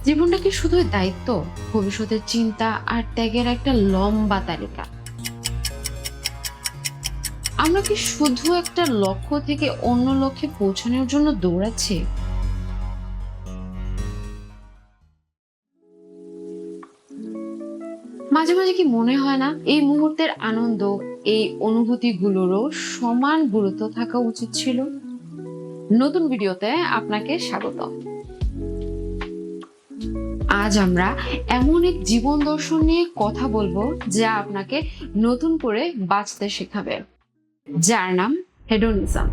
জীবনটা কি শুধু দায়িত্ব, ভবিষ্যতের চিন্তা আর ত্যাগের একটা লম্বা তালিকা? আমরা কি শুধু একটা লক্ষ্য থেকে অন্য লক্ষ্যে পৌঁছানোর জন্য দৌড়াচ্ছি? মাঝে মাঝে কি মনে হয় না এই মুহূর্তের আনন্দ, এই অনুভূতিগুলোরও সমান গুরুত্ব থাকা উচিত ছিল? নতুন ভিডিওতে আপনাকে স্বাগত। আজ আমরা এমন এক জীবন দর্শন নিয়ে কথা বলবো যা আপনাকে নতুন করে বাঁচতে শেখাবে, যার নাম হেডোনিজম।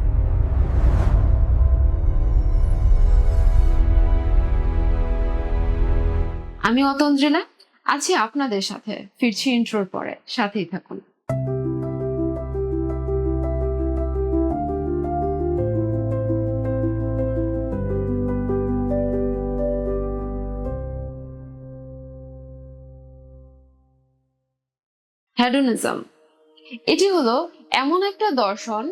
আমি অতন্দ্রিলা আছি আপনাদের সাথে, ফিরছি ইন্ট্রোর পরে, সাথেই থাকুন। হেডোনিজম এটি হলো এমন একটা দর্শন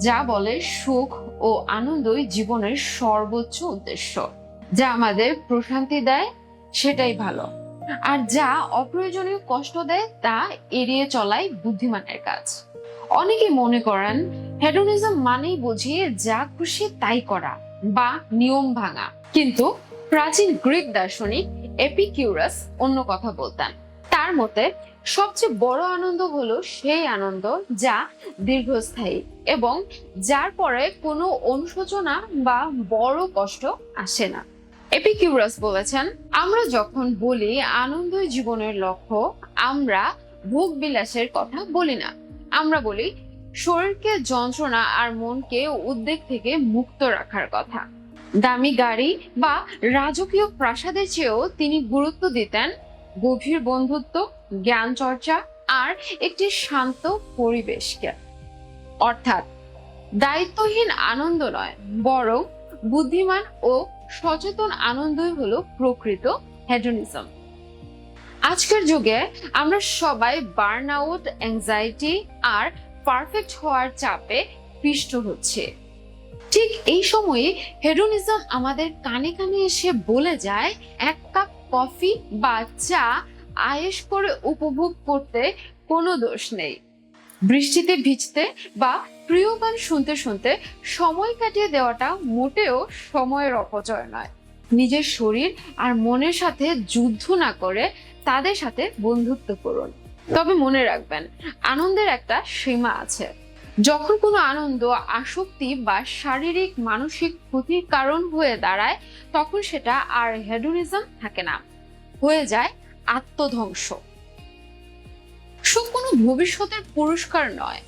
যা বলে সুখ ও আনন্দই জীবনের সর্বোচ্চ উদ্দেশ্য। যা আমাদের প্রশান্তি দেয় সেটাই ভালো, আর যা অপ্রয়োজনীয় কষ্ট দেয় তা এড়িয়ে চলাই বুদ্ধিমানের কাজ। অনেকে মনে করেন হেডোনিজম মানেই বুঝি যা খুশি তাই করা বা নিয়ম ভাঙা, কিন্তু প্রাচীন গ্রিক দার্শনিক এপিকিউরাস অন্য কথা বলতেন। তার মতে সবচেয়ে বড় আনন্দ হলো সেই আনন্দ যা দীর্ঘস্থায়ী এবং যার পরে কোনো অনুশোচনা বা বড় কষ্ট আসে না। এপিকিউরাস বলেছেন, আমরা যখন বলি আনন্দই জীবনের লক্ষ্য, আমরা ভোগ বিলাসের কথা বলি না। আমরা বলি শরীরকে যন্ত্রণা আর মনকে উদ্বেগ থেকে মুক্ত রাখার কথা। দামি গাড়ি বা রাজকীয় প্রাসাদের চেয়েও তিনি গুরুত্ব দিতেন গভীর বন্ধুত্ব, জ্ঞান চর্চা আর একটি শান্ত পরিবেশকে। অর্থাৎ দায়িত্বহীন আনন্দ নয়, বরং বুদ্ধিমান ও সচেতন আনন্দই হলো প্রকৃত হেডোনিজম। আজকের যুগে আমরা সবাই বার্ন আউট, অ্যাংজাইটি আর পারফেক্ট হওয়ার চাপে পিষ্ট হচ্ছে। ঠিক এই সময়ে হেডোনিজম আমাদের কানে কানে এসে বলে যায়, এক কাপ কফি বা চা আয়েশ করে উপভোগ করতে কোনো দোষ নেই। বৃষ্টিতে ভিজতে বা প্রিয় গান শুনতে শুনতে সময় কাটিয়ে দেওয়াটা মোটেও সময়ের অপচয় নয়। নিজের শরীর আর মনের সাথে যুদ্ধ না করে তাদের সাথে বন্ধুত্ব করুন। তবে মনে রাখবেন, আনন্দের একটা সীমা আছে। যখন কোনো আনন্দ আসক্তি বা শারীরিক মানসিক ক্ষতির কারণ হয়ে দাঁড়ায়, তখন সেটা আর হেডোনিজম থাকে না, হয়ে যায় আত্মধ্বংস। সুখ কোনো ভবিষ্যতের পুরস্কার নয়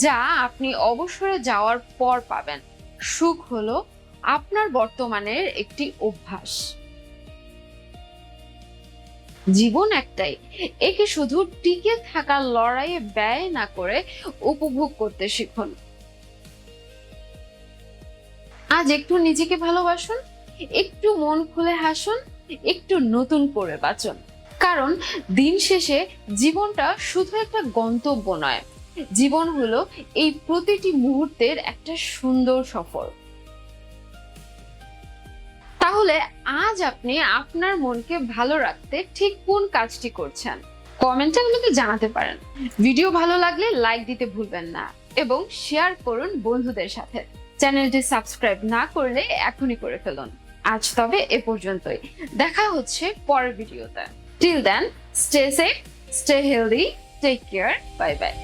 যা আপনি অবসরে যাওয়ার পর পাবেন। সুখ হলো আপনার বর্তমানের একটি অভ্যাস। জীবন একটাই, একে শুধু টিকে থাকার লড়াইয়ে ব্যয় না করে উপভোগ করতে শিখুন। আজ একটু নিজেকে ভালোবাসুন, একটু মন খুলে হাসুন, একটু নতুন করে বাঁচুন। কারণ দিন শেষে জীবনটা শুধু একটা গন্তব্য নয়, জীবন হলো এই প্রতিটি মুহূর্তের একটা সুন্দর সফর। তাহলে আজ আপনি আপনার মনকে ভালো রাখতে ঠিক কোন কাজটি করছেন? কমেন্টে আমাকে জানাতে পারেন। ভিডিও ভালো লাগলে লাইক দিতে ভুলবেন না এবং শেয়ার করুন বন্ধুদের সাথে। চ্যানেলটি সাবস্ক্রাইব না করলে এখনই করে ফেলুন। আজ তবে এ পর্যন্তই, দেখা হচ্ছে পরের ভিডিওতে। Till then, stay safe, stay healthy, take care, bye by.